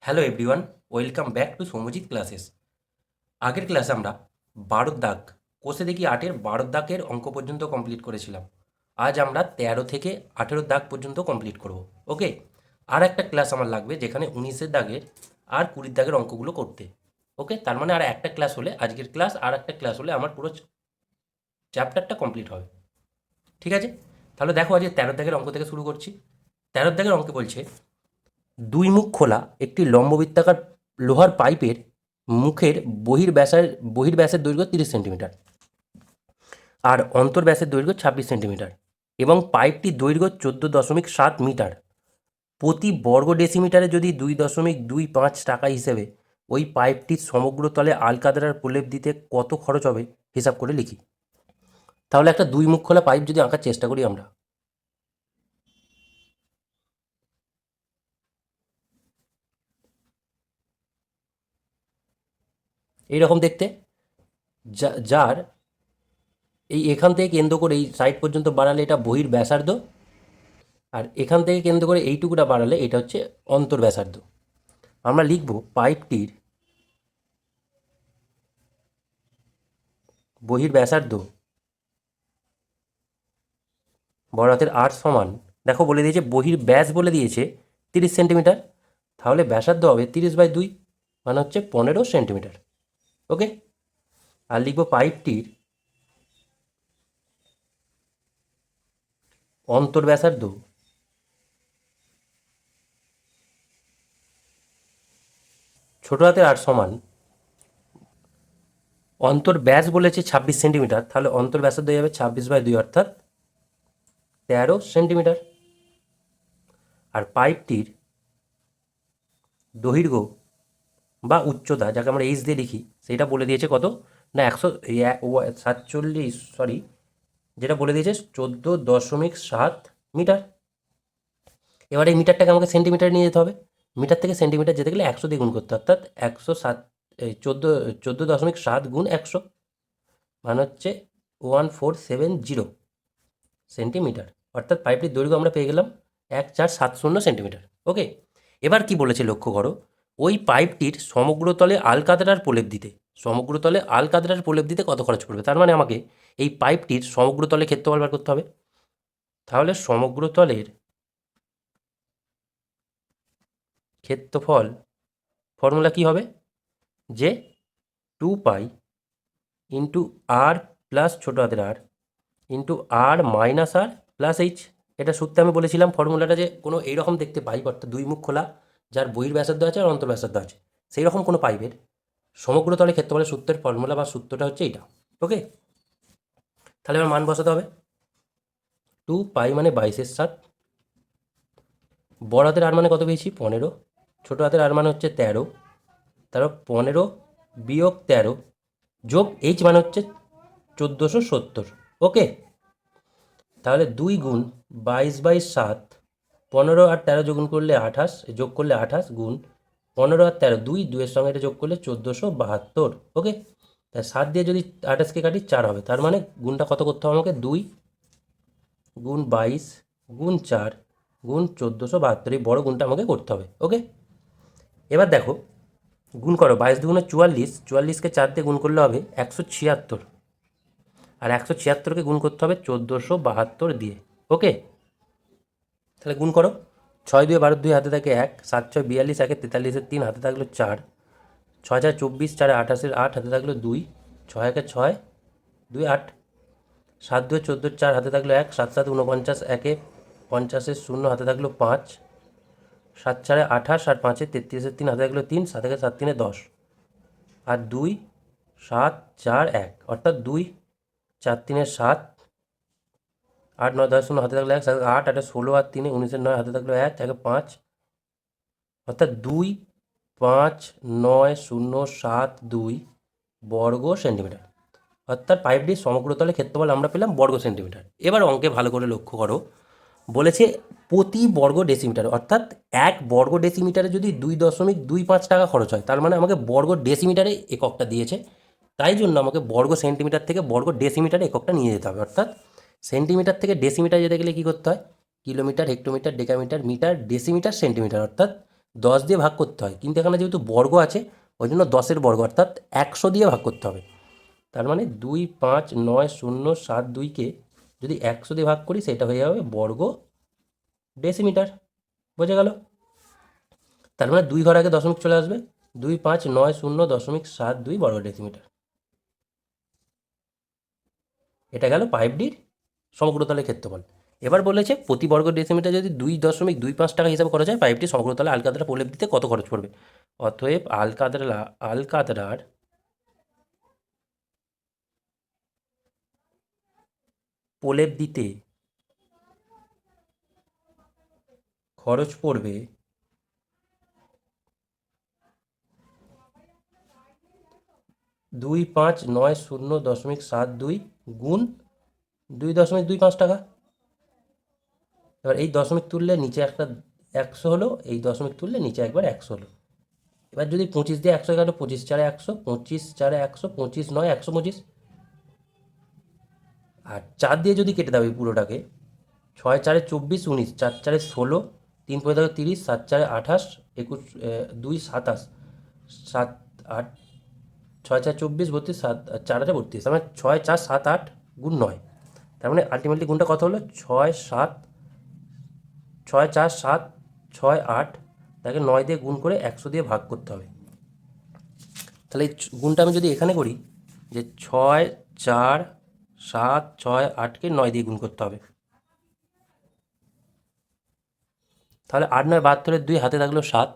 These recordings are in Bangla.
Hello everyone, welcome back to Soumyajit classes. আগের ক্লাসে আমরা 12 দাগ কোষে দেখি 8-এর 12 দাগের অঙ্ক পর্যন্ত কমপ্লিট করেছিলাম। আজ আমরা 13 থেকে 18 দাগ পর্যন্ত কমপ্লিট করব। ওকে, আর একটা ক্লাস আমার লাগবে যেখানে 19-এর দাগের আর 20 দাগের অঙ্কগুলো করতে। ওকে, তার মানে আর একটা ক্লাস হলে আজকের ক্লাস, আর একটা ক্লাস হলে আমার পুরো চ্যাপ্টারটা কমপ্লিট হবে। ঠিক আছে, তাহলে দেখো আজকে 13 দাগের অঙ্ক থেকে শুরু করছি। 13 দাগের অঙ্কে বলছে দুই মুখ খোলা একটি লম্ববৃত্তাকার লোহার পাইপের মুখের বহির্ব্যাসের দৈর্ঘ্য 30 সেন্টিমিটার আর অন্তর্ব্যাসের দৈর্ঘ্য 26 সেন্টিমিটার এবং পাইপটির দৈর্ঘ্য 14.7 মিটার। প্রতি বর্গ ডেসিমিটারে যদি 2.25 টাকা হিসেবে ওই পাইপটির সমগ্র তলে আলকাতরার প্রলেপ দিতে কত খরচ হবে হিসাব করে লিখি। তাহলে একটা দুই মুখ খোলা পাইপ যদি আঁকার চেষ্টা করি আমরা, এইরকম দেখতে, যার এখান থেকে কেন্দ্র করে এই সাইড পর্যন্ত বাড়ালে এটা বহির ব্যাসার্ধ, আর এখান থেকে কেন্দ্র করে এইটুকুটা বাড়ালে এটা হচ্ছে অন্তর ব্যাসার্ধ। আমরা লিখব পাইপটির বহির ব্যাসার্ধ বড় হাতের আর সমান, দেখো বলে দিয়েছে বহির ব্যাস বলে দিয়েছে 30 সেন্টিমিটার, তাহলে ব্যাসার্ধ হবে 30/2 মানে হচ্ছে 15 সেন্টিমিটার। ওকে, আর লিখব পাইপটির অন্তর ব্যাসার্ধ ছোট হাতের আর সমান, অন্তর ব্যাস বলেছে 26 সেন্টিমিটার, তাহলে অন্তর ব্যাসার্ধ হয়ে যাবে 26/2 অর্থাৎ 13 সেন্টিমিটার। আর পাইপটির দৈর্ঘ্য বা উচ্চতা, যাকে আমরা এইচ দিয়ে লিখি, সেটা বলে দিয়েছে কত না 147, সরি, যেটা বলে দিয়েছে 14.7 মিটার। এবার এই মিটারটাকে আমাকে সেন্টিমিটারে নিয়ে যেতে হবে। মিটার থেকে সেন্টিমিটার যেতে গেলে 100 দিয়ে গুণ করতে, অর্থাৎ 107, 14.7 গুণ 100 মানে হচ্ছে 1470 সেন্টিমিটার। অর্থাৎ পাইপটির দৈর্ঘ্য আমরা পেয়ে গেলাম 1470 সেন্টিমিটার। ওকে, এবার কি বলেছে লক্ষ্য করো, ওই পাইপটির সমগ্র তলে আলকাতরার প্রলেপ দিতে কত খরচ পড়বে। তার মানে আমাকে এই পাইপটির সমগ্র তলে ক্ষেত্রফল বার করতে হবে। তাহলে সমগ্র তলের ক্ষেত্রফল ফর্মুলা কি হবে, যে 2 পাই ইন্টু আর প্লাস ছোটো হাতের আর ইন্টু আর মাইনাস আর প্লাস এইচ। এটা সূত্রে আমি বলেছিলাম ফর্মুলাটা, যে কোনো এইরকম দেখতে পাইপ, অর্থাৎ দুই মুখ খোলা যার বহির ব্যাসার্ধ আছে আর অন্তর ব্যাসার্ধ আছে, সেই রকম কোনো পাইপের সমগ্র তলে ক্ষেত্রফলের সূত্রের ফর্মুলা বা সূত্রটা হচ্ছে এইটা। ওকে, তাহলে এবার মান বসাতে হবে। 2 পাই মানে 22/7, বড় হাতের আর মানে কত পেয়েছি 15, ছোটো হাতের আর মানে হচ্ছে 13, তারপর 15 বিয়োগ 13 যোগ এইচ মানে হচ্ছে 1470। ওকে, তাহলে 2 গুণ 22/7, 15 আর 13 যোগ করলে 28, যোগ করলে 28 গুণ 15 আর 13, 2-2-এর সঙ্গে এটা যোগ করলে 1472। ওকে, তাই 7 দিয়ে যদি 28কে কাটি 4 হবে, তার মানে গুণটা কত করতে হবে আমাকে, 2 গুণ 22 গুণ 4 গুণ 1472, এই বড় গুণটা আমাকে করতে হবে। ওকে, এবার দেখো গুণ করো, 22 দুগুণে 44, 44কে 4 দিয়ে গুণ করলে হবে 176, আর 176কে গুণ করতে হবে 1472 দিয়ে। ওকে, তাহলে গুণ করো, 6-2 12, 2 হাতে থাকে 1, 7-6 42, 1 43, 3 হাতে থাকলো 4, 6-4 24, 4 28, 8 হাতে থাকলো 2, 6-1 6, 2 8, 7-2 14, 4 হাতে থাকলো 1, 7-7 49, 1 50, 0 হাতে থাকলো 5, 7-4 28, আর 5 33, 3 হাতে থাকলো 3, 7 7 3 10, আর 2 7 4 1, অর্থাৎ 2 4 3 7, 8 9 10 0 হাতে থাকলো 1, 8 8 16, আর 3 19 9 হাতে থাকলো 1, 1 5, অর্থাৎ 2 5 9 0 7 2 বর্গ সেন্টিমিটার। অর্থাৎ পাইপটির সমগ্র তলে ক্ষেত্রফল আমরা পেলাম বর্গ সেন্টিমিটার। এবার অঙ্কে ভালো করে লক্ষ্য করো, বলেছে প্রতি বর্গ ডেসিমিটার, অর্থাৎ 1 বর্গ ডেসিমিটারে যদি 2.25 টাকা খরচ হয়, তার মানে আমাকে বর্গ ডেসিমিটারে এককটা দিয়েছে, তাই জন্য আমাকে বর্গ সেন্টিমিটার থেকে বর্গ ডেসিমিটারে এককটা নিয়ে যেতে হবে। অর্থাৎ সেন্টিমিটার থেকে ডেসিমিটার যেতে গেলে কী করতে হয়, kilometre, hectometre, decametre, metre, decimetre, centimetre, অর্থাৎ 10 দিয়ে ভাগ করতে হয়, কিন্তু এখানে যেহেতু বর্গ আছে ওই জন্য 10-এর বর্গ অর্থাৎ 100 দিয়ে ভাগ করতে হবে। তার মানে 2, 5, 9, 0, 7, 2কে যদি 100 দিয়ে ভাগ করি সেটা হয়ে যাবে বর্গ ডেসিমিটার। বোঝা গেল? তার মানে 2 ঘর আগে দশমিক চলে আসবে, 2, 5, 9, 0.72 বর্গ ডেসিমিটার। এটা গেল পাইপটির সমগ্রতলের ক্ষেত্রফল। এবার বলেছে প্রতি বর্গ ডেসিমিটার যদি 2.25 টাকা হিসাবে করা যায়, পাইপটি সমগ্রতলে আলকাতরা প্রলেপ দিতে কত খরচ পড়বে? অতএব আলকাতরার প্রলেপ দিতে খরচ পড়বে 2, 5, 9, 0.72 গুণ 2.25 টাকা। এবার এই দশমিক তুললে নিচে একটা 100 হলো, এই দশমিক তুললে নিচে একবার 100 হলো। এবার যদি 25 দিয়ে 100 কাটো, 25 4 100, 25 4 100, 25 9 125। আর 4 দিয়ে যদি কেটে দাও এই পুরোটাকে, 6 4 24, 19, 4 4 16, 3 5 30, 7 4 28, 21 2 27, 7 8, 6 4 24 32, 7 4 8 32, তার মানে 6 4 7 8 গুণ 9। তার মানে আলটিমেটলি গুণটা কত হলো? 6 7 6 4 7 6 8, তাকে 9 দিয়ে গুণ করে 100 দিয়ে ভাগ করতে হবে। তাহলে এই গুণটা আমি যদি এখানে করি যে 6 4 7 6 8কে 9 দিয়ে গুণ করতে হবে, তাহলে 8 9 72, 2 হাতে থাকলো 7,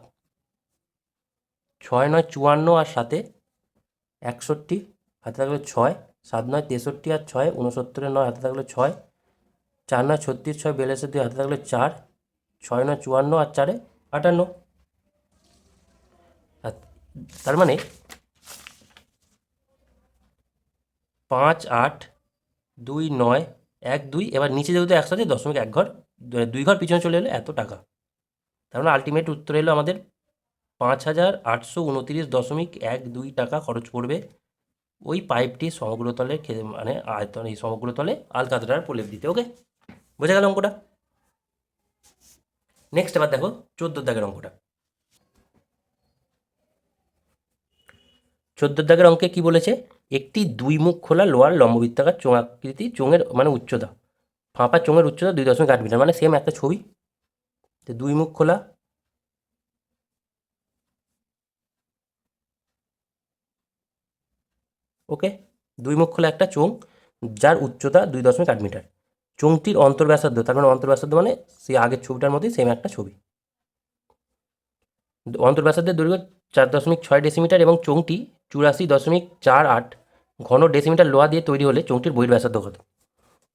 6 9 54 আর 7 61, হাতে থাকলো 6, 7 9 63 আর 6 69, 9 হাতে থাকলো 6, 4 9 36, 6 42, 2 হাতে থাকলো 4, 6 9 54 আর 4 58। আর তার মানে 5 8 2 9 1 2, এবার নিচে যেহেতু 100 আছে দশমিক 1 ঘর 2 ঘর পিছনে চলে এলো এত টাকা। তার মানে আলটিমেট উত্তর এলো আমাদের 5829.12 টাকা খরচ পড়বে ওই পাইপটি সমগ্রতলে মানে আয়তন এই সমগ্রতলে আলকাতরার প্রলেপ দিতে। ওকে, বোঝা গেল অঙ্কটা? নেক্সট এবার দেখো 14 দাগের অঙ্কটা। 14 দাগের অঙ্কে কি বলেছে? একটি 2 মুখ খোলা লোহার লম্ববৃত্তাকার চোঙাকৃতি চোঙের মানে উচ্চতা, ফাঁপা চোঙের উচ্চতা 2.8 মিটার, মানে সেম একটা ছবি। তো 2 মুখ খোলা, ওকে, 2 মুখ খোলা একটা চোঙ যার উচ্চতা 2.8 মিটার। চোঙটির অন্তর্ব্যাসার্ধ, তার মানে অন্তর্ব্যাসার্ধ মানে সেই আগের ছবিটার মধ্যেই সেম একটা ছবি। অন্তর্ব্যাসার্ধের দৈর্ঘ্য 4.6 ডেসিমিটার এবং চোঙটি 84.48 ঘন ডেসিমিটার লোহা দিয়ে তৈরি হলে চোঙটির বহির্ব্যাসার্ধ কত?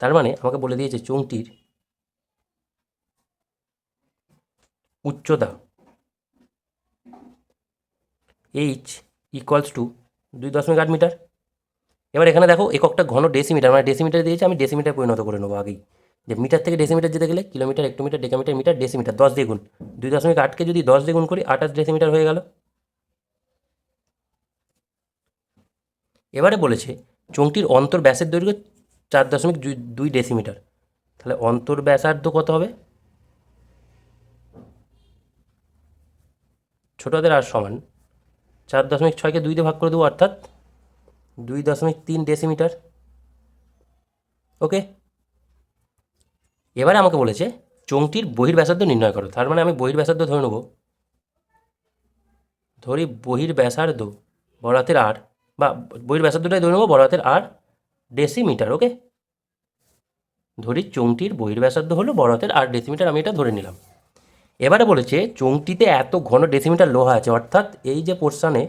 তার মানে আমাকে বলে দিয়েছে চোঙটির উচ্চতা এইচ ইকুয়ালস টু 2.8 মিটার। এবার এখানে দেখো এককটা ঘন ডেসিমিটার, মানে ডেসিমিটার দিয়েছে, আমি ডেসিমিটার পরিণত করে নেবো আগেই, যে মিটার থেকে ডেসিমিটার যেতে গেলে kilometre, hectometre, decametre, metre, decimetre, 10 দিয়ে গুণ, 2.8কে যদি 10 দিয়ে গুণ করি 28 ডেসিমিটার হয়ে গেল। এবারে বলেছে চোঙটির অন্তর্ব্যাসের দৈর্ঘ্য 4.2 ডেসিমিটার, তাহলে অন্তর্ব্যাসার্ধ কত হবে? ছোট হাতের আর সমান 4.6কে 2 দিয়ে ভাগ করে দেবো অর্থাৎ 2.3 ডেসিমিটার। ওকে, এবারে আমাকে বলেছে চোঙটির বহির্ব্যাসার্ধ নির্ণয় করো। তার মানে আমি বহির্ব্যাসার্ধ ধরে নেব, ধরি বহির্ব্যাসার্ধ বড় হাতের আর, বা বহির্ব্যাসার্ধটাই ধরে নেবো বড় হাতের আর ডেসিমিটার। ওকে, ধরি চোঙটির বহির্ব্যাসার্ধ হলো বড় হাতের আর ডেসিমিটার, আমি এটা ধরে নিলাম। এবারে বলেছে চোঙটিতে এত ঘন ডেসিমিটার লোহা আছে, অর্থাৎ এই যে পোর্শানে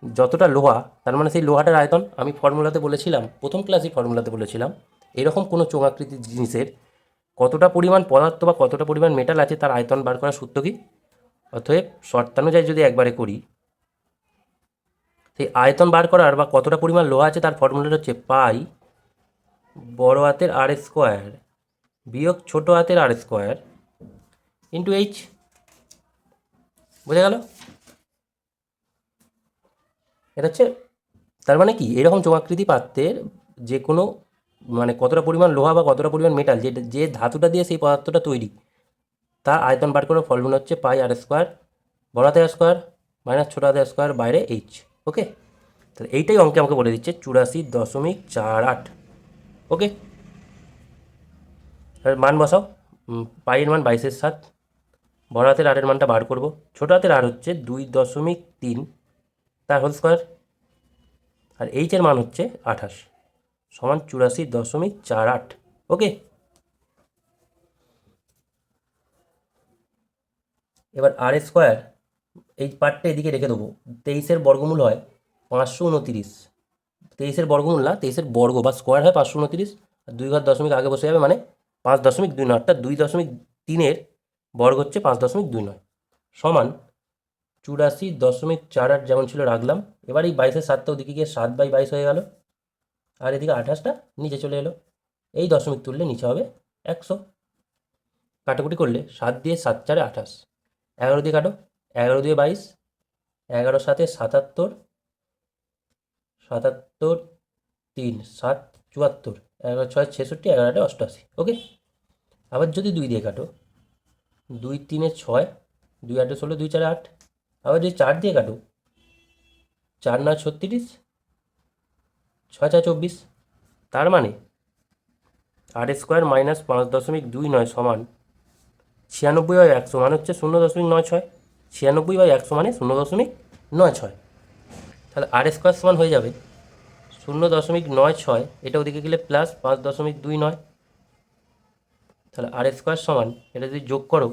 যতটা লোহা, তার মানে সেই লোহাটার আয়তন আমি ফর্মুলাতে বলেছিলাম, প্রথম ক্লাসে ফর্মুলাতে বলেছিলাম এরকম কোনো চোঙাকৃতির জিনিসের কতটা পরিমাণ পদার্থ বা কতটা পরিমাণ মেটাল আছে তার আয়তন বার করার সূত্র কি? অতএব শর্তানুযায়ী যদি একবারে করি, সেই আয়তন বার করার বা কতটা পরিমাণ লোহা আছে তার ফর্মুলাটা হচ্ছে পাই বড় হাতের আর স্কোয়ার বিয়োগ ছোট হাতের আর স্কোয়ার ইন্টু এইচ। বোঝা গেল? এটা হচ্ছে, তার মানে কি, এরকম চোঙাকৃতি পাত্রের যে কোনো মানে কতটা পরিমাণ লোহা বা কতটা পরিমাণ মেটাল, যে ধাতুটা দিয়ে সেই পদার্থটা তৈরি, তার আয়তন বার করার ফর্মুলা হচ্ছে পাই আর স্কোয়ার বড় হাতের স্কোয়ার মাইনাস ছোটো হাতের স্কোয়ার বাইরে এইচ। ওকে, তাহলে এইটাই অঙ্কে আমাকে বলে দিচ্ছে 84.48। ওকে, মান বসাও। পাইয়ের মান 22/7, বড় হাতের আরের মানটা বার করব। ছোটো হাতের আর হচ্ছে 2.3 তার হোল স্কোয়ার, আর এইচের মান হচ্ছে 28 সমান 84.48। ওকে, এবার আর স্কোয়ার এই পার্টটা এদিকে রেখে দেবো। 23-এর বর্গমূল হয় 529, 23-এর বর্গমূল না, 23-এর বর্গ বা স্কোয়ার হয় 529, আর 2 ঘর দশমিক আগে বসে যাবে, মানে 5.29, অর্থাৎ 2.3-এর বর্গ হচ্ছে 5.29 সমান 84.48 যেমন ছিল রাখলাম। এবার এই 22-এর 7টা ওদিকে গিয়ে 7/22 হয়ে গেল, আর এদিকে 28টা নিচে চলে এলো। এই দশমিক তুললে নিচে হবে 100। কাটাকুটি করলে 7 দিয়ে 7 4 28, 11 দিয়ে কাটো, 11 দিয়ে 22, 11 7 77, 77 3 7 74, 11 6 66, 11 8 88। ওকে, আবার যদি 2 দিয়ে কাটো, 2 3 6, 2 8 16, 2 4 8। আবার যদি 4 দিয়ে কাটো, 4 9 36, 6 4 24। তার মানে আর স্কোয়ার মাইনাস 5.29 সমান 96/100, মানে হচ্ছে 0.96। 96/100 মানে 0.96। তাহলে আর স্কোয়ার সমান হয়ে যাবে 0.96, এটা ওদিকে গেলে প্লাস 5.29। তাহলে আর স্কোয়ার সমান, এটা যদি যোগ করো,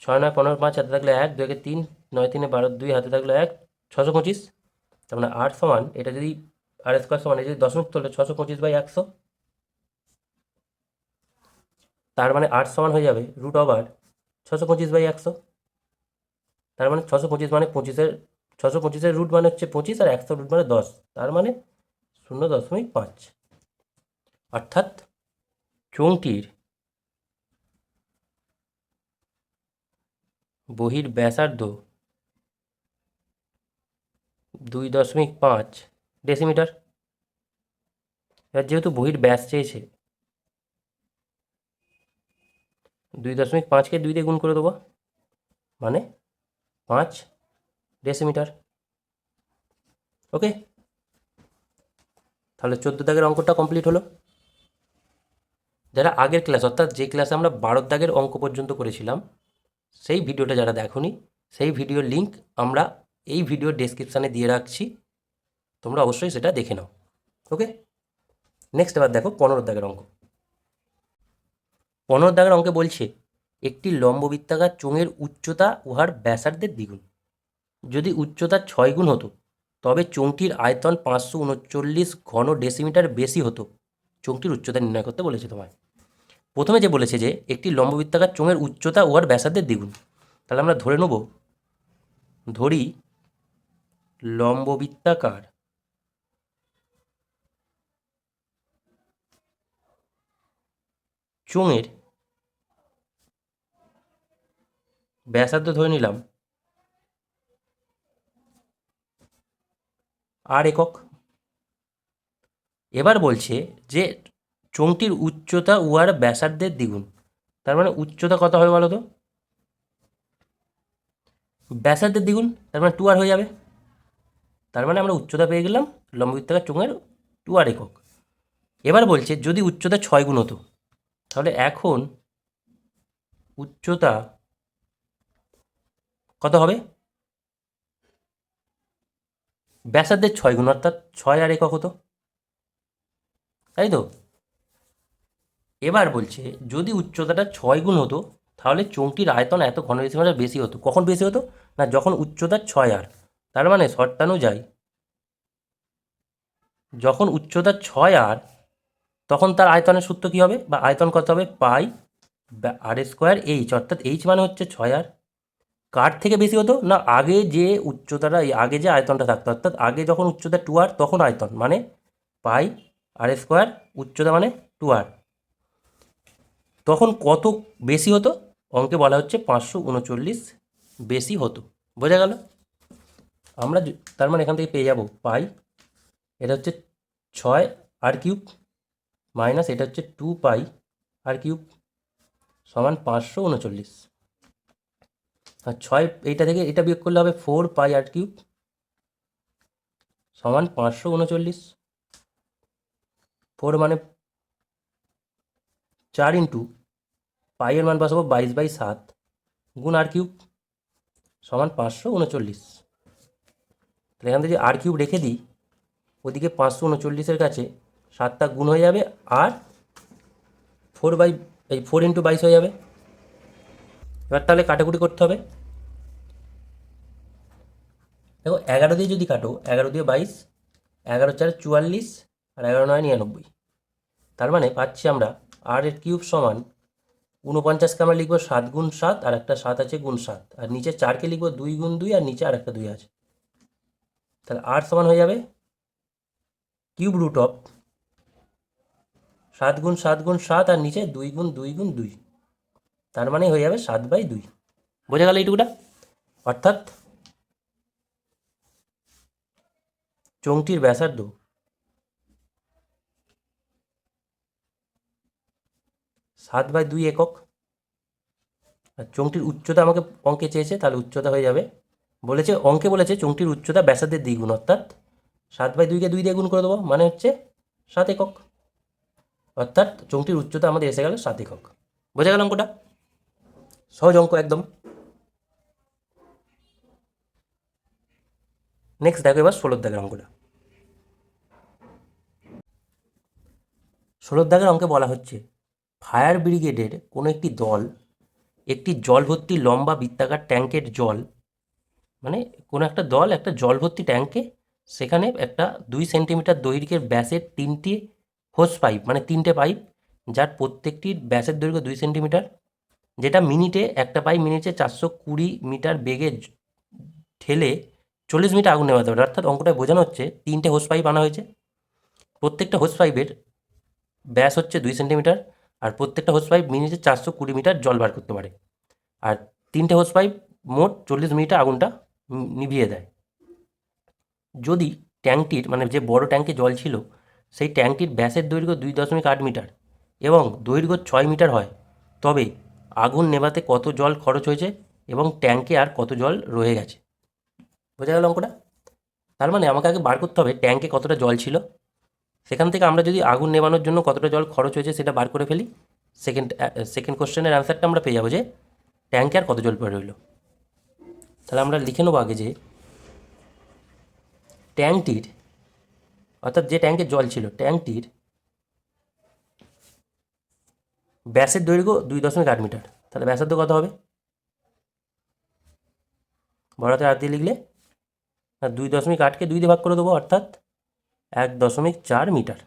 6 9 15 5 হাতে থাকলে 1, 2 3, 9 3 12 2 হাতে থাকলে 1, 625। তার মানে আর সমান, এটা যদি আর স্কোয়ার সমান, এটা যদি দশমিক তুললে 625/100। তার মানে আর সমান হয়ে যাবে √ওভার 625/100। তার মানে 625 মানে 25-এর 625-এর রুট মানে হচ্ছে 25, আর 100 রুট মানে 10, তার মানে 0.5। অর্থাৎ চোঙটির বহির ব্যাসার্ধ 2.5 ডেসিমিটার। এবার যেহেতু বহির ব্যাস চেয়েছে, 2.5কে 2 দিয়ে গুণ করে দেবো, মানে 5 ডেসিমিটার। ওকে, তাহলে 14 দাগের অঙ্কটা কমপ্লিট হলো। যারা আগের ক্লাস, অর্থাৎ যে ক্লাসে আমরা 12 দাগের অঙ্ক পর্যন্ত করেছিলাম, সেই ভিডিওটা যারা দেখোনি, সেই ভিডিওর লিঙ্ক আমরা এই ভিডিওর ডেসক্রিপশানে দিয়ে রাখছি, তোমরা অবশ্যই সেটা দেখে নাও। ওকে, নেক্সট এবার দেখো 15 দাগের অঙ্ক। 15 দাগের অঙ্কে বলছে একটি লম্ববৃত্তাকার চোঙের উচ্চতা উহার ব্যাসার্ধের দ্বিগুণ। যদি উচ্চতা 6 গুণ হতো, তবে চোঙটির আয়তন 539 ঘন ডেসিমিটার বেশি হতো। চোঙটির উচ্চতা নির্ণয় করতে বলেছে তোমায়। প্রথমে যে বলেছে যে একটি লম্ববৃত্তাকার চোঙের উচ্চতা উহার ব্যাসার্ধের দ্বিগুণ, তাহলে আমরা ধরে নেব, ধরি লম্ববৃত্তাকার চোঙের ব্যাসার্ধ ধরে নিলাম আর একক। এবার বলছে যে চোঙটির উচ্চতা উহার ব্যাসার্ধের দ্বিগুণ, তার মানে উচ্চতা কত হবে বলো তো? ব্যাসার্ধের দ্বিগুণ, তার মানে 2r হয়ে যাবে। তার মানে আমরা উচ্চতা পেয়ে গেলাম লম্ববৃত্তাকার চোঙের 2r একক। এবার বলছে যদি উচ্চতা 6 গুণ হতো, তাহলে এখন উচ্চতা কত হবে? ব্যাসার্ধের 6 গুণ, অর্থাৎ 6r একক হতো, তাই তো? এবার বলছে যদি উচ্চতাটা 6 গুণ হতো, তাহলে চোঙটির আয়তন এত ঘন ডেসিমিটার বেশি হতো। কখন বেশি হতো? না, যখন উচ্চতা 6r। তার মানে শর্তানুযায়ী যখন উচ্চতা 6r, তখন তার আয়তনের সূত্র কী হবে, বা আয়তন কত হবে? পাই আর স্কোয়ার এইচ, অর্থাৎ এইচ মানে হচ্ছে 6r। কার থেকে বেশি হতো? না, আগে যে উচ্চতাটা, আগে যে আয়তনটা থাকতো, অর্থাৎ আগে যখন উচ্চতা 2r, তখন আয়তন মানে পাই আর স্কোয়ার, উচ্চতা মানে 2r। তখন কত বেশি হতো? অঙ্কে বলা হচ্ছে 539 বেশি হতো। বোঝা গেল? আমরা তার মানে এখান থেকে পেয়ে যাব পাই, এটা হচ্ছে 6r³ মাইনাস এটা হচ্ছে 2πr³ সমান 539। আর 6 এইটা থেকে এটা বিয়োগ করলে হবে 4πr³ সমান 539। 4 মানে 4 ইন্টু পাইয়ের মান বসাবো 22/7 গুণ r³ সমান 539। তাহলে এখান থেকে r³ রেখে দিই, ওদিকে 539-এর কাছে 7টা গুণ হয়ে যাবে আর 4 ইন্টু 22 হয়ে যাবে। এবার তাহলে কাটাকুটি করতে হবে। দেখো 11 দিয়ে যদি কাটো, 11 দিয়ে 22, 11 × 4 = 44 আর 11 × 9 = 99। তার মানে পাচ্ছি আমরা r³ সমান 49কে আমরা লিখবো 7 গুণ 7 আর একটা 7 আছে গুণ 7, আর নিচে 4কে লিখবো 2 গুণ 2 আর নিচে আর একটা 2 আছে। তাহলে r সমান হয়ে যাবে √ 7 গুণ 7 গুণ 7 আর নিচে 2 গুণ 2 গুণ 2, তার মানে হয়ে যাবে 7/2। বোঝা গেল এইটুকুটা? অর্থাৎ চোঙটির ব্যাসার্ধ 7/2 একক। আর চোঙটির উচ্চতা আমাকে অঙ্কে চেয়েছে, তাহলে উচ্চতা হয়ে যাবে, অঙ্কে বলেছে চোঙটির উচ্চতা ব্যাসার্ধের দ্বিগুণ, অর্থাৎ 7/2কে 2 দিয়ে গুণ করে দেবো, মানে হচ্ছে 7 একক। অর্থাৎ চোঙটির উচ্চতা আমাদের এসে গেল 7 একক। বোঝা গেল অঙ্কটা? সহজ অঙ্ক একদম। নেক্সট দেখো এবার 16 দাগের অঙ্কটা। 16 দাগের অঙ্কে বলা হচ্ছে ফায়ার ব্রিগেডের কোনো একটি দল একটি জল ভর্তি লম্বা বৃত্তাকার ট্যাঙ্কের জল, মানে কোনো একটা দল একটা জল ভর্তি ট্যাঙ্কে, সেখানে একটা 2 সেন্টিমিটার দৈর্ঘ্যের ব্যাসের 3টি হোস পাইপ, মানে 3টে পাইপ, যার প্রত্যেকটির ব্যাসের দৈর্ঘ্য 2 সেন্টিমিটার, যেটা মিনিটে একটা পাইপ মিনিটে 420 মিটার বেগে ঠেলে 40 মিনিট আগুন নেভাতে পারে। অর্থাৎ অঙ্কটায় বোঝানো হচ্ছে 3টে হোস পাইপ আনা হয়েছে, প্রত্যেকটা হোস পাইপের ব্যাস হচ্ছে 2 সেন্টিমিটার, আর প্রত্যেকটা হোস পাইপ মিনিটে 420 মিটার জল বার করতে পারে, আর 3টে হোস পাইপ মোট 40 মিনিটে আগুনটা নিভিয়ে দেয়। যদি ট্যাঙ্কটির, মানে যে বড় ট্যাঙ্কে জল ছিল, সেই ট্যাঙ্কটির ব্যাসের দৈর্ঘ্য 2.8 মিটার এবং দৈর্ঘ্য 6 মিটার হয়, তবে আগুন নেভাতে কত জল খরচ হয়েছে এবং ট্যাঙ্কে আর কত জল রয়ে গেছে। বোঝা গেল অঙ্কটা? তার মানে আমাকে আগে বার করতে হবে ট্যাঙ্কে কতটা জল ছিল, সেখান থেকে আমরা যদি আগুন নেভানোর জন্য কতটা জল খরচ হয়েছে সেটা বার করে ফেলি, সেকেন্ড কোশ্চেনের অ্যান্সারটা আমরা পেয়ে যাবো যে ট্যাঙ্কে আর কত জল পড়ে রইল। তাহলে আমরা লিখে নেবো আগে যে ট্যাঙ্কটির, অর্থাৎ যে ট্যাঙ্কে জল ছিল, ট্যাঙ্কটির ব্যাসের দৈর্ঘ্য 2.8 মিটার। তাহলে ব্যাসার্ধ কত হবে? বড় হাতের আর দিয়ে লিখলে 2.8কে 2 দিয়ে ভাগ করে দেবো, অর্থাৎ 1.4 মিটার।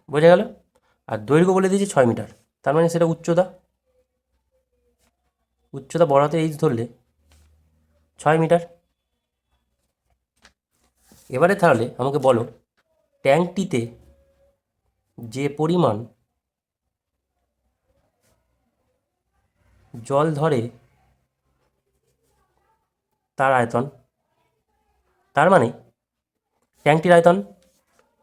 বোঝা গেল? আর দৈর্ঘ্য বলে দিয়েছি 6 মিটার, তার মানে সেটা উচ্চতা। উচ্চতা বড় হাতের এইচ ধরলে 6 মিটার। এবারে তাহলে আমাকে বলো ট্যাঙ্কটিতে যে পরিমাণ জল ধরে তার আয়তন। তার মানে ট্যাঙ্কটির আয়তন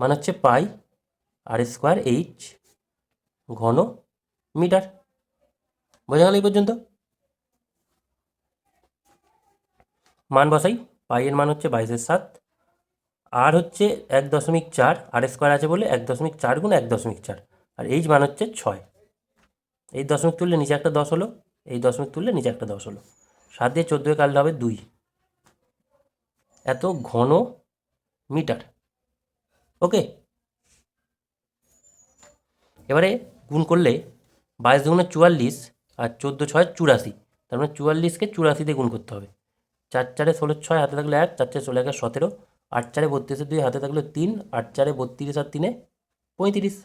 মানে হচ্ছে πr²h ঘন মিটার। বোঝা গেল এই পর্যন্ত? মান বসাই। পাইয়ের মান হচ্ছে 22/7, আর হচ্ছে 1.4, r² আছে বলে 1.4 গুণ 1.4, আর এইচ মান হচ্ছে 6। এই দশমিক তুললে নিচে একটা 10 হলো, এই দশমিক তুললে নিচে একটা 10 হলো, 7 দিয়ে 14 কাটলে হবে 2, এত ঘন মিটার। ওকে, এবারে গুণ করলে 22 দুগুণে 44 আর 14 6 84, তার মানে 44কে 84 দিয়ে গুণ করতে হবে। 4 4 16 6 হাতে থাকলে 1, 4 4 16 1 17, 8 4 32 2 হাতে থাকলে 3, 8 4 32 আর 3 35,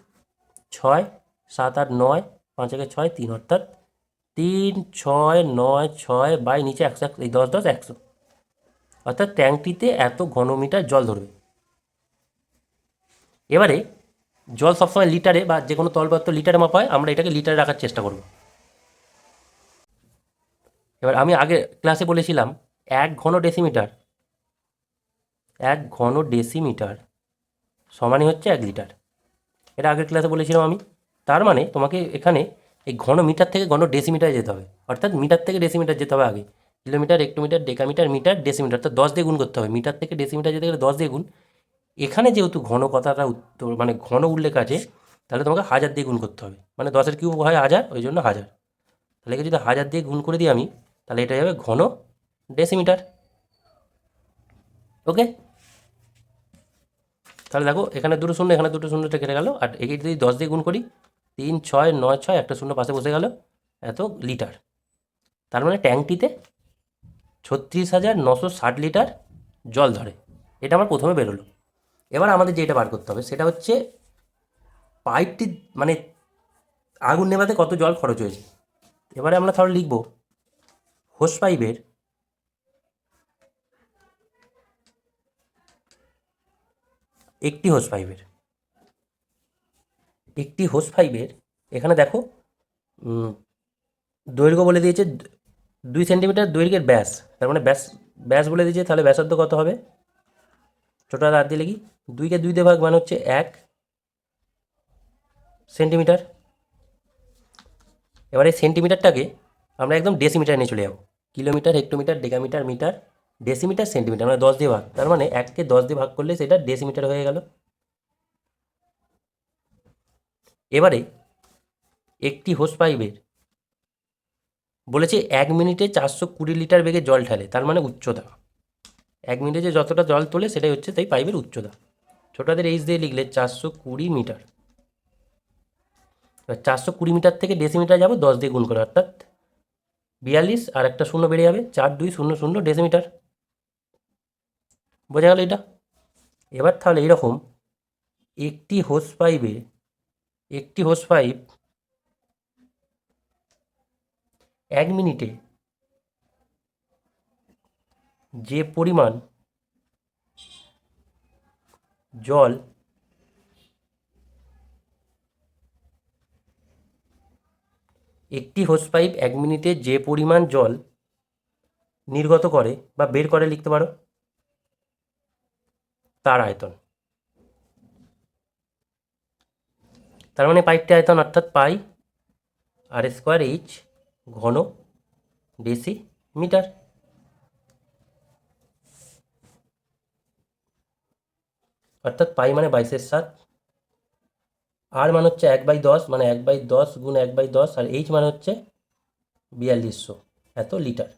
6 7 8 9, 5 1 6 3, অর্থাৎ 3 6 9 6 বাই নিচে 100, এই 10 10 100, অর্থাৎ ট্যাঙ্কটিতে এত ঘনমিটার জল ধরবে। এবারে জল সবসময় লিটারে বা যে কোনো তরল লিটারে মাপা হয়, আমরা এটাকে লিটারে রাখার চেষ্টা করব। এবার আমি আগে ক্লাসে বলেছিলাম 1 ঘন ডেসিমিটার সমানই হচ্ছে 1 লিটার। এটা আগের ক্লাসে বলেছিলাম আমি। তার মানে তোমাকে এখানে এই ঘন মিটার থেকে ঘন ডেসিমিটারে যেতে হবে, অর্থাৎ মিটার থেকে ডেসিমিটার যেতে হবে আগে। Kilometre, hectometre, decametre, metre, decimetre, অর্থাৎ 10 দিয়ে গুণ করতে হবে। মিটার থেকে ডেসিমিটার যেতে গেলে 10 দিয়ে গুণ। এখানে যেহেতু ঘন কথাটা উত্তর মানে ঘন উল্লেখ আছে, তাহলে তোমাকে 1000 দিয়ে গুণ করতে হবে, মানে 10-এর কিউব হয় 1000, ওই জন্য 1000। তাহলে যদি 1000 দিয়ে গুণ করে দিই আমি, তাহলে এটা যাবে ঘন ডেসিমিটার। ওকে, তাহলে দেখো এখানে দুটো শূন্য, এখানে দুটো শূন্যটা কেটে গেল, আর একে যদি 10 দিয়ে গুণ করি, 3, 6, 9, 6, একটা শূন্য পাশে বসে গেল, এত লিটার। তার মানে ট্যাঙ্কটিতে 36,960 লিটার জল ধরে। এটা আমার প্রথমে বেরোলো। এবার আমাদের যেটা বার করতে হবে সেটা হচ্ছে পাইপটি মানে আগুন নেভাতে কত জল খরচ হয়েছে। এবারে আমরা তাহলে লিখব হোস পাইপের একটি হোস পাইপের এখানে দেখো দৈর্ঘ্য বলে দিয়েছে 2 সেন্টিমিটার দৈর্ঘ্যের ব্যাস, তার মানে ব্যাস বলে দিয়েছে, তাহলে ব্যাসার্ধ কত হবে? ছোটো হাত দিয়ে লিখি, 2কে 2 দিয়ে ভাগ মানে হচ্ছে 1 সেন্টিমিটার। এবার এই সেন্টিমিটারটাকে আমরা একদম ডেসিমিটার নিয়ে চলে যাবো। Kilometre, hectometre, decametre, metre, decimetre, centimetre, মানে 10 দিয়ে ভাগ, তার মানে 1কে 10 দিয়ে ভাগ করলে সেটা ডেসিমিটার হয়ে গেল। এবারে একটি হোস পাইপের বলেছে 1 মিনিটে 420 লিটার বেগে জল ঢালে, তার মানে উচ্চতা 1 মিনিটে যে যতটা জল তোলে সেটাই হচ্ছে তাই পাইপের উচ্চতা। ছোটাদের এইচ দিয়ে লিখলে 420 মিটার। এবার 420 মিটার থেকে ডেসিমিটার যাবো 10 দিয়ে গুণ করে, অর্থাৎ 42, আর একটা শূন্য বেড়ে যাবে, 4200 ডেসিমিটার। বোঝা গেল এটা? এবার তাহলে এরকম একটি হোস পাইপ 1 মিনিটে যে পরিমাণ জল একটি হোস পাইপ 1 মিনিটে যে পরিমাণ জল নির্গত করে বা বের করে লিখতে পারো তার আয়তন। তার মানে পাইপটি আয়তন অর্থাৎ পাই আর স্কোয়ার এইচ ঘন ডেসি মিটার। অর্থাৎ পাই মানে 22/7, আর মানে হচ্ছে 1/10, মানে 1/10 গুণ 1/10, আর এইচ মানে হচ্ছে 4200, এত লিটার।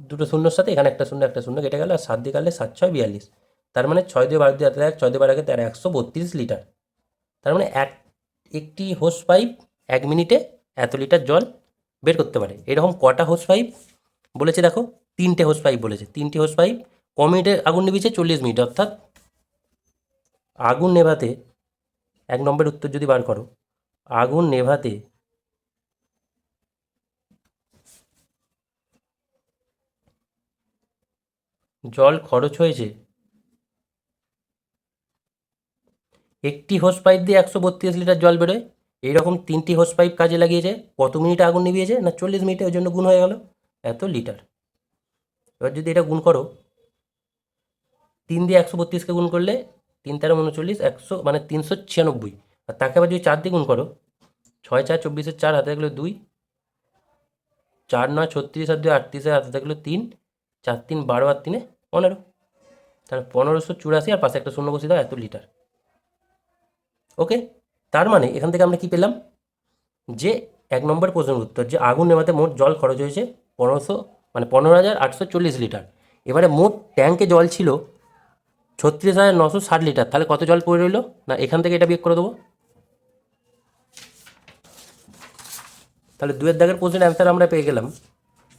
দুটো শূন্যর সাথে এখানে একটা শূন্য কেটে গেল, আর 7 দিয়ে কাটলে 7 6 42, তার মানে 6 দিয়ে 12 দিয়ে 1, 6 দিয়ে 12 13, 132 লিটার। তার মানে একটি হোস পাইপ 1 মিনিটে এত লিটার জল বের করতে পারে। এরকম কটা হোস পাইপ বলেছে দেখো, 3টে হোস পাইপ বলেছে। 3টি হোস পাইপ ক মিনিটে আগুন নিভিয়েছে? 40 মিনিট। অর্থাৎ আগুন নেভাতে 1 নম্বরের উত্তর যদি বার করো, আগুন নেভাতে জল খরচ হয়েছে একটি হোস পাইপ দিয়ে 132 লিটার জল বেরোয়। এইরকম 3টি হোস পাইপ কাজে লাগিয়েছে, কত মিনিটে আগুন নিভিয়েছে? না 40 মিনিটে, ওই জন্য গুণ হয়ে গেল এত লিটার। এবার যদি এটা গুণ করো, 3 দিয়ে 132কে গুণ করলে 3 13 39, 100 মানে 396, আর তাকে আবার যদি 4 দিয়ে গুণ করো, 6 4 24, 4 হাতে থাকলো 2, 4 9 36, আর 2 38, হাতে থাকলো 3, 4 3 12, আর 3 15, তাহলে 1584, আর পাশে একটা শূন্য বসিয়ে দাও, এত লিটার। ওকে, তার মানে এখান থেকে আমরা কি পেলাম? যে 1 নম্বর প্রশ্নের উত্তর, যে আগুন নেভাতে মোট জল খরচ হয়েছে 15,840 লিটার। এবারে মোট ট্যাঙ্কে জল ছিল 36,960 লিটার, তাহলে কত জল পড়ে রইলো? না এখান থেকে এটা বিয়োগ করে দেবো। তাহলে 2 দাগের প্রশ্নের অ্যান্সার আমরা পেয়ে গেলাম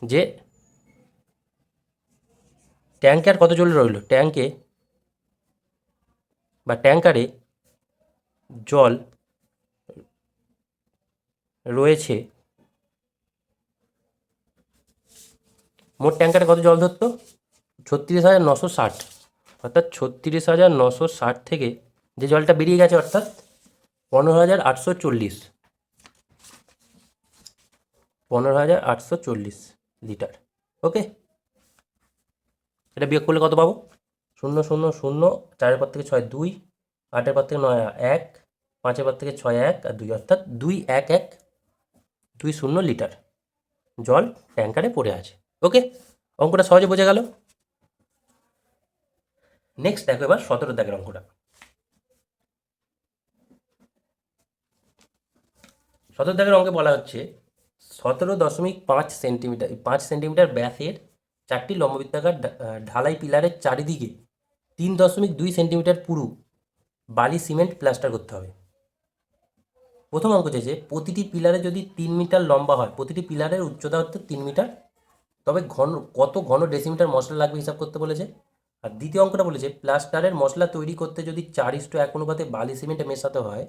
যে ট্যাঙ্কে আর কত জল রইল, ট্যাঙ্কে বা ট্যাঙ্কারে জল রয়েছে, মোট ট্যাঙ্কারে কত জল ধরতো? 36,960, অর্থাৎ 36,960 থেকে যে জলটা বেরিয়ে গেছে, অর্থাৎ 15,840, 15,840 লিটার। ওকে, এটা বিয়োগ করলে কত পাবো? 0 0 0, 4-এর পর থেকে 6 2, 8-এর পর থেকে 9 1, 5-এর পর থেকে 6 1 আর 2, অর্থাৎ 21120 লিটার জল ট্যাঙ্কারে পড়ে আছে। ওকে, অঙ্কটা সহজে বোঝা গেল। নেক্সট দেখো এবার 17 দাগের অঙ্কটা। 17 দাগের অঙ্কে বলা হচ্ছে 17.5 সেন্টিমিটার 5 সেন্টিমিটার ব্যাসের 4টি লম্ববৃত্তাকার ঢালাই পিলারের চারিদিকে 3.2 সেন্টিমিটার পুরু বালি সিমেন্ট প্লাস্টার করতে হবে। প্রথম অঙ্ক চেয়েছে প্রতিটি পিলারে যদি 3 মিটার লম্বা হয়, প্রতিটি পিলারের উচ্চতা হচ্ছে 3 মিটার, তবে কত ঘন ডেসিমিটার মশলা লাগবে হিসাব করতে বলেছে। আর দ্বিতীয় অঙ্কটা বলেছে প্লাস্টারের মশলা তৈরি করতে যদি 4:1 অনুপাতে বালি সিমেন্ট মেশাতে হয়,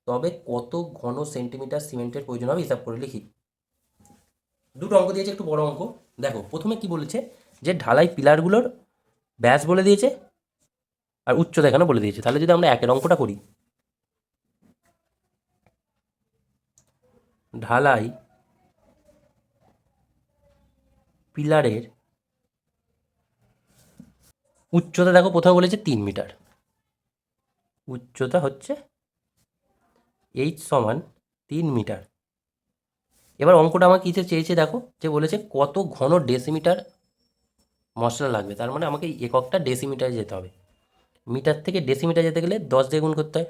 তবে কত ঘন সেন্টিমিটার সিমেন্টের প্রয়োজন হবে হিসাব করে লিখি। দুটো অঙ্ক দিয়েছে, একটু বড় অঙ্ক। দেখো প্রথমে কি বলেছে, যে ঢালাই পিলারগুলোর ব্যাস বলে দিয়েছে আর উচ্চতা এখানে বলে দিয়েছে। তাহলে যদি আমরা একের অঙ্কটা করি, ঢালাই পিলারের উচ্চতা দেখো প্রথমে বলেছে 3 মিটার, উচ্চতা হচ্ছে h সমান 3 মিটার। এবার অঙ্কটা আমার কিসে চেয়েছে দেখো, যে বলেছে কত ঘন ডেসিমিটার মশলা লাগবে। তার মানে আমাকে এককটা ডেসিমিটারে যেতে হবে। মিটার থেকে ডেসিমিটার যেতে গেলে 10 দিয়ে গুণ করতে হয়।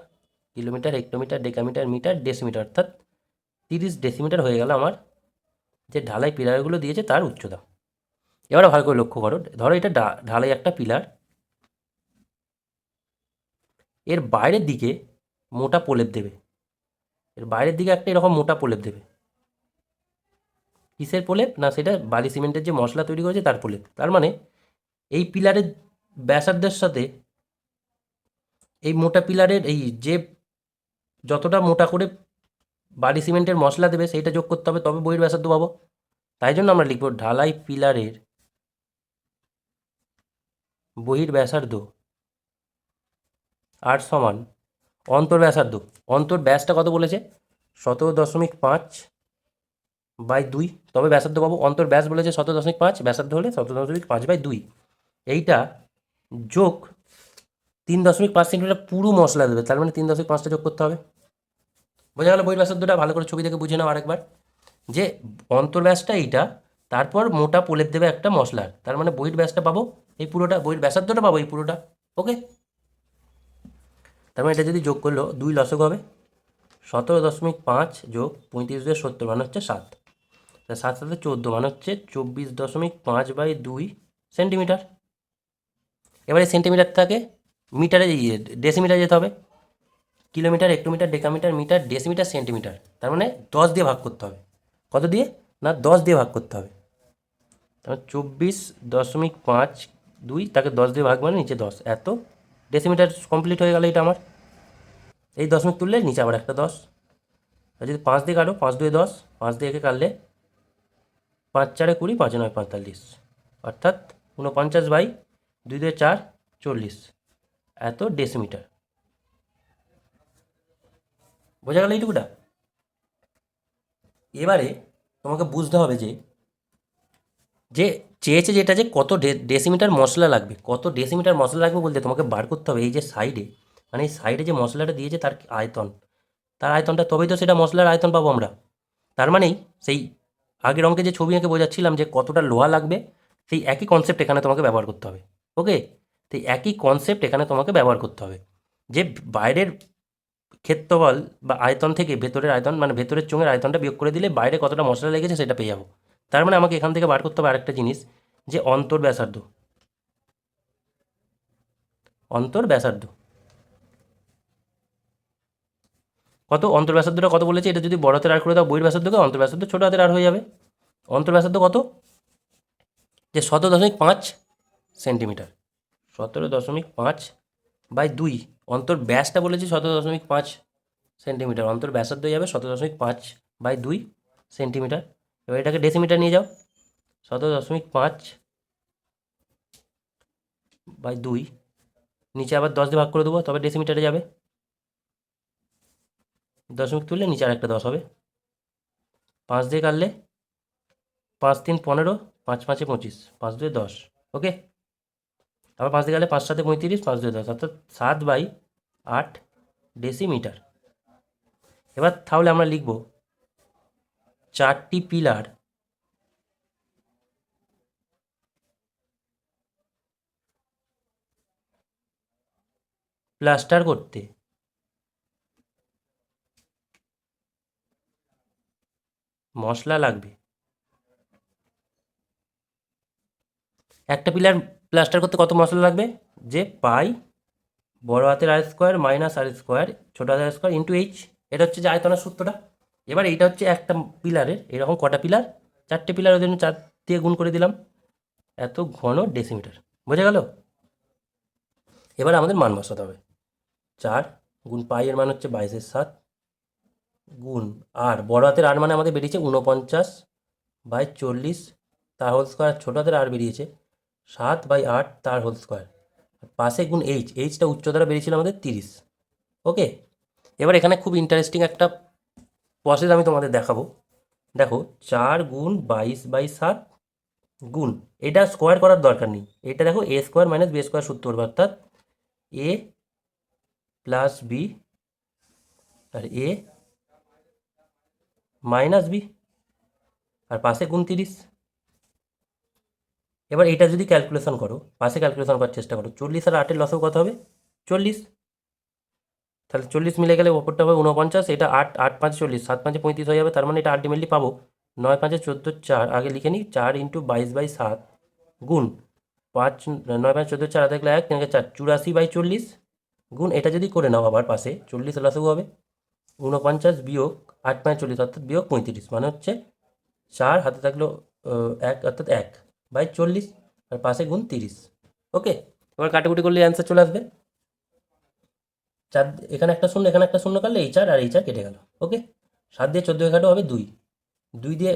Kilometre, hectometre, decametre, metre, decimetre, অর্থাৎ 30 ডেসিমিটার হয়ে গেল আমার যে ঢালাই পিলারগুলো দিয়েছে তার উচ্চতা। এবারে ভালো করে লক্ষ্য করো, ধরো এটা ঢালাই একটা পিলার, এর বাইরের দিকে মোটা প্রলেপ দেবে, এর বাইরের দিকে একটা এরকম মোটা প্রলেপ দেবে। কিসের প্রলেপ? না সেটা বালি সিমেন্টের যে মশলা তৈরি করেছে তার প্রলেপ। তার মানে এই পিলারের ব্যাসার্ধের সাথে এই মোটা পিলারের এই যে যতটা মোটা করে বালি সিমেন্টের মশলা দেবে সেইটা যোগ করতে হবে, তবে বহির ব্যাসার্ধ পাবো। তাই জন্য আমরা লিখব ঢালাই পিলারের বহির ব্যাসার্ধ আর সমান অন্তর ব্যাসার্ধ। অন্তর ব্যাসটা কত বলেছে? 17.5/2, তবে ব্যাসার্ধ পাবো। অন্তর ব্যাস বলেছে 17.5, ব্যাসার্ধ হলে 17.5/2। এইটা যোগ 3.5 সেন্টিমিটার পুরো মশলা দেবে, তার মানে 3.5টা যোগ করতে হবে। বোঝা গেল বহির ব্যাসার্ধটা? ভালো করে ছবি দেখে বুঝে নাও আরেকবার, যে অন্তর ব্যাসটা এইটা, তারপর মোটা প্রলেপ দেবে একটা মশলার, তার মানে বহির ব্যাসটা পাবো এই পুরোটা, বহির ব্যাসার্ধটা পাবো এই পুরোটা। ওকে, তার মানে এটা যদি যোগ করলো 2 লসক হবে। 17.5 যোগ 35/70 মানে হচ্ছে 7, 7 সাথে 14 মানে হচ্ছে 24.5/2 সেন্টিমিটার। এবারে সেন্টিমিটার থাকে মিটারে ডেসিমিটার যেতে হবে। Kilometre, hectometre, decametre, metre, decimetre, centimetre, তার মানে 10 দিয়ে ভাগ করতে হবে। কত দিয়ে? না 10 দিয়ে ভাগ করতে হবে। তারপর 24.5/2, তাকে 10 দিয়ে ভাগ মানে নিচে 10, এত ডেসিমিটার কমপ্লিট হয়ে গেল এটা আমার। এই দশমিক তুললে নিচে আবার একটা 10। আর যদি 5 দিয়ে কাটো, 5 2 10, 5 দিয়ে একে কাটলে 5 4 20, 5 9 45, অর্থাৎ 49/2 2 4 40, এত ডেসিমিটার। বোঝা গেল এইটুকুটা? এবারে তোমাকে বুঝতে হবে যে যে চেয়েছে যেটা, যে কত ডেসিমিটার মশলা লাগবে। কত ডেসিমিটার মশলা লাগবে বলতে তোমাকে বার করতে হবে এই যে সাইডে, মানে এই সাইডে যে মশলাটা দিয়েছে তার আয়তন, তার আয়তনটা, তবেই তো সেটা মশলার আয়তন পাবো আমরা। তার মানেই সেই আগের অঙ্কে যে ছবি এঁকে বোঝাচ্ছিলাম যে কতটা লোহা লাগবে, সেই একই কনসেপ্ট এখানে তোমাকে ব্যবহার করতে হবে। ওকে, সেই একই কনসেপ্ট এখানে তোমাকে ব্যবহার করতে হবে, যে বাইরের ক্ষেত্রফল বা আয়তন থেকে ভেতরের আয়তন, মানে ভেতরের চোঙের আয়তনটা বিয়োগ করে দিলে বাইরে কতটা মশলা লেগেছে সেটা পেয়ে যাবো। তার মানে আমাকে এখান থেকে বার করতে হবে আরেকটা জিনিস, যে অন্তর ব্যাসার্ধ। অন্তর ব্যাসার্ধ কত? অন্তর ব্যাসার্ধটা কত বলেছে? এটা যদি বড় হাতের আর করে দাও বহির ব্যাসার্ধকে, অন্তর ব্যাসার্ধ ছোটো হাতের আর হয়ে যাবে। অন্তর ব্যাসার্ধ কত? যে 17.5 সেন্টিমিটার। 17.5/2, অন্তর ব্যাসটা বলেছি 17.5 সেন্টিমিটার, অন্তর ব্যাসার্ধ হয়ে যাবে 17.5/2 সেন্টিমিটার। এবার এটাকে ডেসিমিটার নিয়ে যাও, 17.5/2, নিচে আবার 10 দিয়ে ভাগ করে দেবো, তবে ডেসিমিটারে যাবে। দশমিক তুললে নিচে আর একটা 10 হবে। 5 দিয়ে কাটলে 5 3 15, 5 5 25, 5 2 10। ওকে, আবার 5 দিয়ে গেলে 5 7 35, 5 2 10, অর্থাৎ 7/8 ডেসিমিটার। এবার তাহলে আমরা লিখব 4টি পিলার প্লাস্টার করতে মশলা লাগবে। একটা পিলার প্লাস্টার করতে কত মশলা লাগবে? যে পাই বড় হাতের আর স্কোয়ার মাইনাস আর স্কোয়ার ছোটো হাতের স্কোয়ার ইন্টু এইচ, এটা হচ্ছে যে আয়তনের সূত্রটা। এবার এইটা হচ্ছে একটা পিলারের এরকম কটা পিলার, 4টে পিলার, ওই জন্য 4 দিয়ে গুণ করে দিলাম, এত ঘন ডেসিমিটার। বোঝা গেল? এবার আমাদের মান বসাতে হবে। 4 গুণ পাই এর মান হচ্ছে 22/7 গুণ আর বড় হাতের আর মানে আমাদের বেরিয়েছে 49/40 তার হোল স্কোয়ার, ছোটো হাতের আর বেরিয়েছে 7/8 তার হোল স্কোয়ার, পাশে গুণ এইচ, এইচটা উচ্চতাটা বেরিয়েছিল আমাদের 30। ওকে, এবার এখানে খুব ইন্টারেস্টিং একটা প্রসেস আমি তোমাদের দেখাবো। দেখো 4 গুণ 22/7 গুণ, এটা স্কোয়ার করার দরকার নেই, এটা দেখো এ স্কোয়ার মাইনাস বি স্কোয়ার সূত্র করবে, অর্থাৎ এ প্লাস বি আর এ মাইনাস বি আর পাশে গুণ 30। এবার এটা যদি ক্যালকুলেশন করো, পাশে ক্যালকুলেশন করার চেষ্টা করো, 40 আর 8-এর লসও কত হবে? 40। তাহলে 40 মিলে গেলে ওপরটা হবে 49, এটা 8, 8 5 40, 7 5 35 হয়ে যাবে, তার মানে এটা আলটিমেটলি পাবো 9 5 14 4, আগে লিখে নিই 4 ইন্টু 22/7 গুণ 5 9 5 14 4 দেখলে 1 3 4 84/40 গুণ, এটা যদি করে নাও আবার পাশে 40 লসও হবে 49 বিয়োগ 8 5 40 অর্থাৎ বিয়োগ 35, মানে হচ্ছে 4 হাতে থাকলো 1 অর্থাৎ 1/40 আর পাশে গুণ 30। ওকে, এবার কাটাকুটি করলে অ্যান্সার চলে আসবে। 4 এখানে একটা শূন্য এখানে একটা শূন্য কাটলে এই 4 আর এই 4 কেটে গেল। ওকে, 7 দিয়ে 14কে কাটা হবে 2, 2 দিয়ে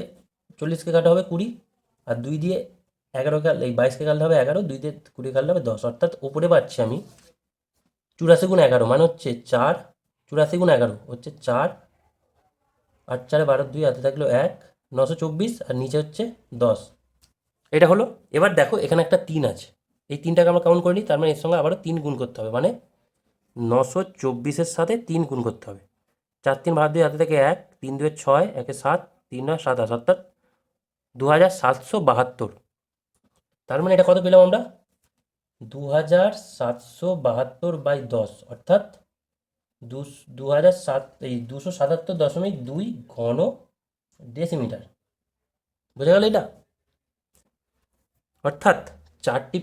40কে কাটা হবে 20, আর 2 দিয়ে 11কে এই 22কে কাটলে হবে 11, 2 দিয়ে 20 কাটলে হবে 10, অর্থাৎ ওপরে পাচ্ছি আমি 84 গুণ 11, মানে হচ্ছে 4, 84 গুণ 11 হচ্ছে 4, 8 4 12 2 হাতে থাকলো 1, 924, আর নিচে হচ্ছে 10। এটা হলো। এবার দেখো এখানে একটা 3 আছে, এই 3টাকে আমরা কাউন্ট করে নিই, তার মানে এর সঙ্গে আবারও 3 গুণ করতে হবে, মানে 924-এর সাথে 3 গুণ করতে হবে। 4 3 ভাগ 2 হাতে থেকে 1, 3 2 6, 1 7, 3 9 27, অর্থাৎ 2772। তার মানে এটা কত পেলাম আমরা? 2772/10, অর্থাৎ 277.2 ঘন ডেসিমিটার। বোঝা গেল এটা? অর্থাৎ 4টি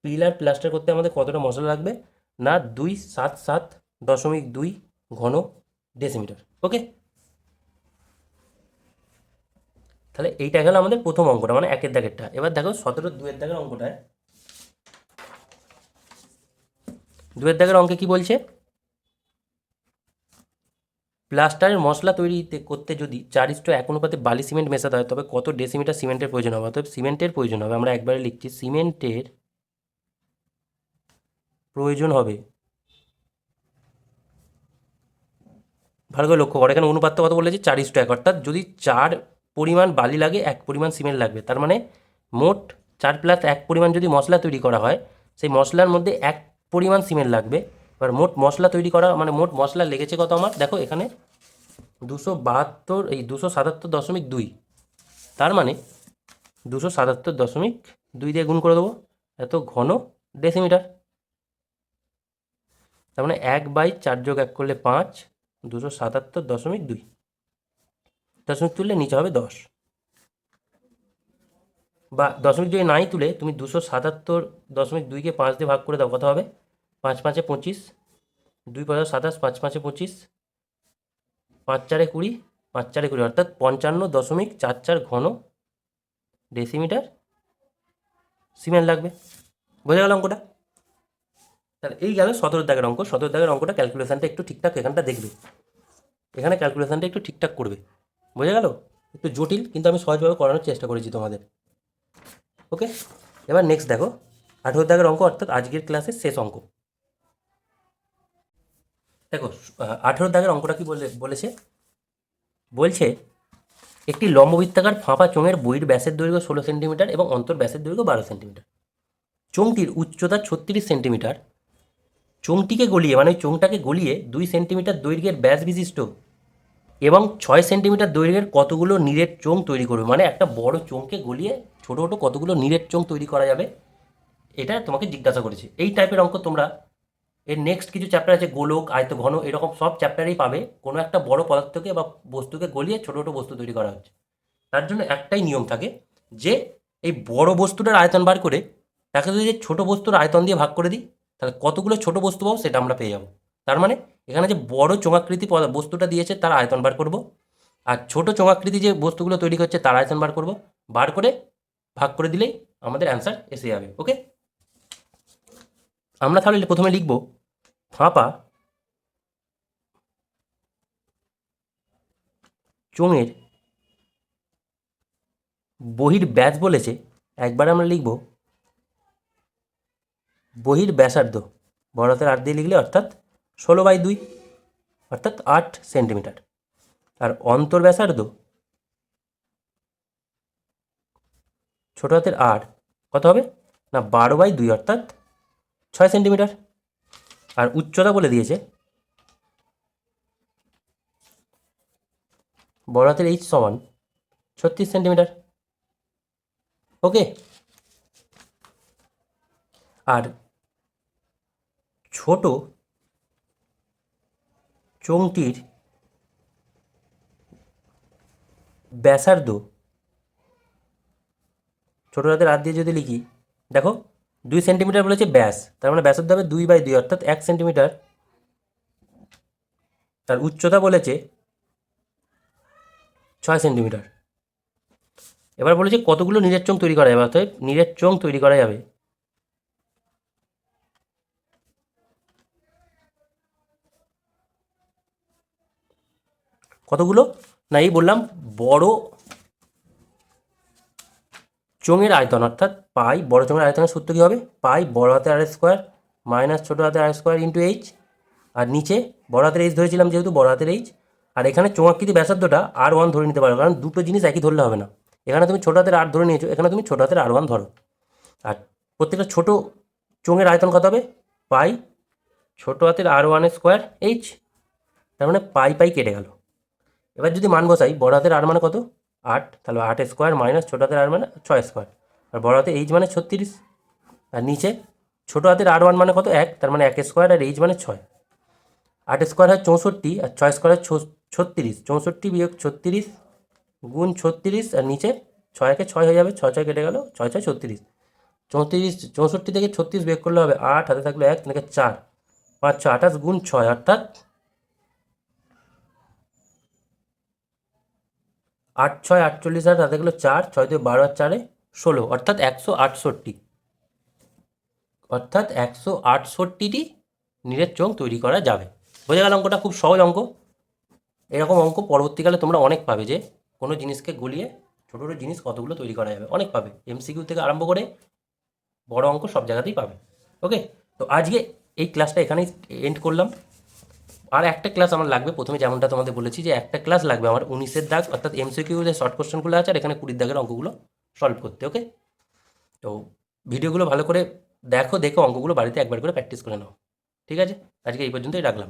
পিলার প্লাস্টার করতে আমাদের কতটা মশলা লাগবে না 277.2 ঘন ডেসিমিটার। ওকে, তাহলে এইটা গেল আমাদের প্রথম অঙ্কটা, মানে 1-এর দাগেরটা। এবার দেখো 17-2-এর দাগের অঙ্কটায়, 2-এর দাগের অঙ্কে কি বলছে? প্লাস্টারের মশলা তৈরি করতে যদি 4:1 অনুপাতে বালি সিমেন্ট মেশাতে হয় তবে কত ডেসিমিটার সিমেন্টের প্রয়োজন হবে? অর্থাৎ সিমেন্টের প্রয়োজন হবে, আমরা একবারে লিখছি সিমেন্টের প্রয়োজন হবে। ভালো করে লক্ষ্য করো, এখানে অনুপাতটা কত বলেছি? 4:1, অর্থাৎ যদি 4 পরিমাণ বালি লাগে 1 পরিমাণ সিমেন্ট লাগবে, তার মানে মোট 4 + 1 পরিমাণ যদি মশলা তৈরি করা হয়, সেই মশলার মধ্যে 1 পরিমাণ সিমেন্ট লাগবে। এবার মোট মশলা তৈরি করা মানে মোট মশলা লেগেছে কত আমার? দেখো এখানে 277.2, তার মানে 277.2 দিয়ে গুণ করে দেবো, এত ঘন ডেসিমিটার। তার মানে 1/4 যোগ 1 করলে 5, 277.2, দশমিক তুললে নিচে হবে 10, বা দশমিক যদি নাই তুলে তুমি 277.2কে 5 দিয়ে ভাগ করে দাও, কত হবে? 5 5 25, 2 5 27, 5 5 25, 5 4 20, 5 4 20, অর্থাৎ 55.44 ঘন ডেসিমিটার সিমেন্ট লাগবে। বোঝা গেল অঙ্কটা? তাহলে এই গেল 17 দাগের অঙ্ক। 17 দাগের অঙ্কটা ক্যালকুলেশনটা একটু ঠিকঠাক এখানটা দেখবে, এখানে ক্যালকুলেশনটা একটু ঠিকঠাক করবে। বোঝা গেল? একটু জটিল, কিন্তু আমি সহজভাবে করানোর চেষ্টা করেছি তোমাদের। ওকে, এবার নেক্সট দেখো 18 দাগের অঙ্ক, অর্থাৎ আজকের ক্লাসের শেষ অঙ্ক। দেখো 18 দাগের অঙ্কটা কি বলেছে? বলছে একটি লম্ববৃত্তাকার ফাঁপা চোঙের বহির ব্যাসের দৈর্ঘ্য 16 সেন্টিমিটার এবং অন্তর ব্যাসের দৈর্ঘ্য 12 সেন্টিমিটার। চোঙটির উচ্চতা 36 সেন্টিমিটার। চোঙটিকে গলিয়ে মানে ওই চোঙটাকে গলিয়ে 2 সেন্টিমিটার দৈর্ঘ্যের ব্যাস বিশিষ্ট এবং 6 সেন্টিমিটার দৈর্ঘ্যের কতগুলো নীরের চোঙ তৈরি করবে, মানে একটা বড় চোঙকে গলিয়ে ছোটো ছোটো কতগুলো নীরের চোঙ তৈরি করা যাবে, এটা তোমাকে জিজ্ঞাসা করেছে। এই টাইপের অঙ্ক তোমরা এর নেক্সট কিছু চ্যাপ্টার আছে, গোলক, আয়ত, ঘন, এরকম সব চ্যাপ্টারেই পাবে। কোনো একটা বড় পদার্থকে বা বস্তুকে গলিয়ে ছোটো ছোটো বস্তু তৈরি করা হচ্ছে। তার জন্য একটাই নিয়ম থাকে যে এই বড় বস্তুটার আয়তন বার করে তাকে যদি যে ছোটো বস্তুর আয়তন দিয়ে ভাগ করে দিই, তাহলে কতগুলো ছোটো বস্তু পাবো সেটা আমরা পেয়ে যাবো। তার মানে এখানে যে বড় চোঙাকৃতি বস্তুটা দিয়েছে তার আয়তন বার করব, আর ছোট চোঙাকৃতি যে বস্তুগুলো তৈরি করছে তার আয়তন বার করব, বার করে ভাগ করে দিলেই আমাদের অ্যান্সার এসে যাবে। ওকে, আমরা তাহলে প্রথমে লিখব ফাঁপা চোঙের বহির ব্যাস বলেছে, একবার আমরা লিখব বহির ব্যাসার্ধ, বড় হাতের 8 দিয়ে লিখলে অর্থাৎ 16/2 অর্থাৎ 8 সেন্টিমিটার। আর অন্তর ব্যাসার্ধ ছোটো হাতের 8 কত হবে না 12/2 অর্থাৎ 6 সেন্টিমিটার। আর উচ্চতা বলে দিয়েছে বড় হাতের h সমান 36 সেন্টিমিটার। ওকে, আর ছোট চোঙটির ব্যাসার্ধ ছোটো হাতের 8 দিয়ে যদি লিখি, দেখো 2 সেন্টিমিটার বলেছে ব্যাস, তার মানে ব্যাসার্ধ হবে 2/2 অর্থাৎ 1 সেন্টিমিটার। তার উচ্চতা বলেছে 6 সেন্টিমিটার। এবার বলেছে কতগুলো নীরের চোঙ তৈরি করা যাবে, অর্থাৎ নীরের চোঙ তৈরি করা যাবে কতগুলো না, এই বললাম বড় চোঙের আয়তন অর্থাৎ পাই, বড় চোঙের আয়তনের সূত্র কী হবে, পাই বড় হাতে আর স্কোয়ার মাইনাস ছোটো হাতে আর স্কোয়ার ইন্টু এইচ, আর নিচে বড় হাতের এইচ ধরেছিলাম যেহেতু বড় হাতের এইচ। আর এখানে চোঙাকৃতি ব্যাসার্ধটা R1 ধরে নিতে পারো, কারণ দুটো জিনিস একই ধরলে হবে না। এখানে তুমি ছোটো হাতের আর ধরে নিয়েছো, এখানে তুমি ছোটো হাতের R1 ধরো। আর প্রত্যেকটা ছোটো চোঙের আয়তন কত হবে, পাই ছোটো হাতের R1 স্কোয়ার এইচ, তার মানে পাই পাই কেটে গেল। এবার যদি মান বসাই, বড় হাতের আর মানে কত 8, তাহলে 8 স্কোয়ার মাইনাস ছোটো হাতের আর মানে 6 স্কোয়ার, আর বড় হাতের এইচ মানে 36, আর নিচে ছোটো হাতের R1 মানে কত 1, তার মানে 1 স্কোয়ার, আর এইচ মানে 6। 8 স্কোয়ার হয় 64 আর 6 স্কোয়ার হয় 36, 64 বিয়োগ 36 গুণ 36, আর নিচে 6 6 হয়ে যাবে, 6 6 কেটে গেল, 6 6 36, 34 64 থেকে 36 বিয়োগ করলে হবে 8, হাতে থাকলো 1 থেকে 4, 5 6 28 গুণ 6 অর্থাৎ 8 6 48, আর হাতে গেলো 4, 6 2 12 আর 4 16 অর্থাৎ 168, অর্থাৎ 168টি নীরের চোঙ তৈরি করা যাবে। বোঝা গেল অঙ্কটা খুব সহজ অঙ্ক। এরকম অঙ্ক পরবর্তীকালে তোমরা অনেক পাবে, যে কোনো জিনিসকে গলিয়ে ছোটো ছোটো জিনিস কতগুলো তৈরি করা যাবে, অনেক পাবে। MCQ থেকে আরম্ভ করে বড় অঙ্ক সব জায়গাতেই পাবে। ওকে, তো আজকে এই ক্লাসটা এখানেই এন্ড করলাম। আর একটা ক্লাস আমার লাগবে, প্রথমে যেমনটা তোমাদের বলেছি যে একটা ক্লাস লাগবে আমার 19-এর দাগ অর্থাৎ MCQ যে শর্ট কোশ্চেনগুলো আছে আর এখানে 20 দাগের অঙ্কগুলো সলভ করতে। ওকে, তো ভিডিওগুলো ভালো করে দেখো, দেখে অঙ্কগুলো বাড়িতে একবার করে প্র্যাকটিস করে নাও। ঠিক আছে, আজকে এই পর্যন্তই রাখলাম।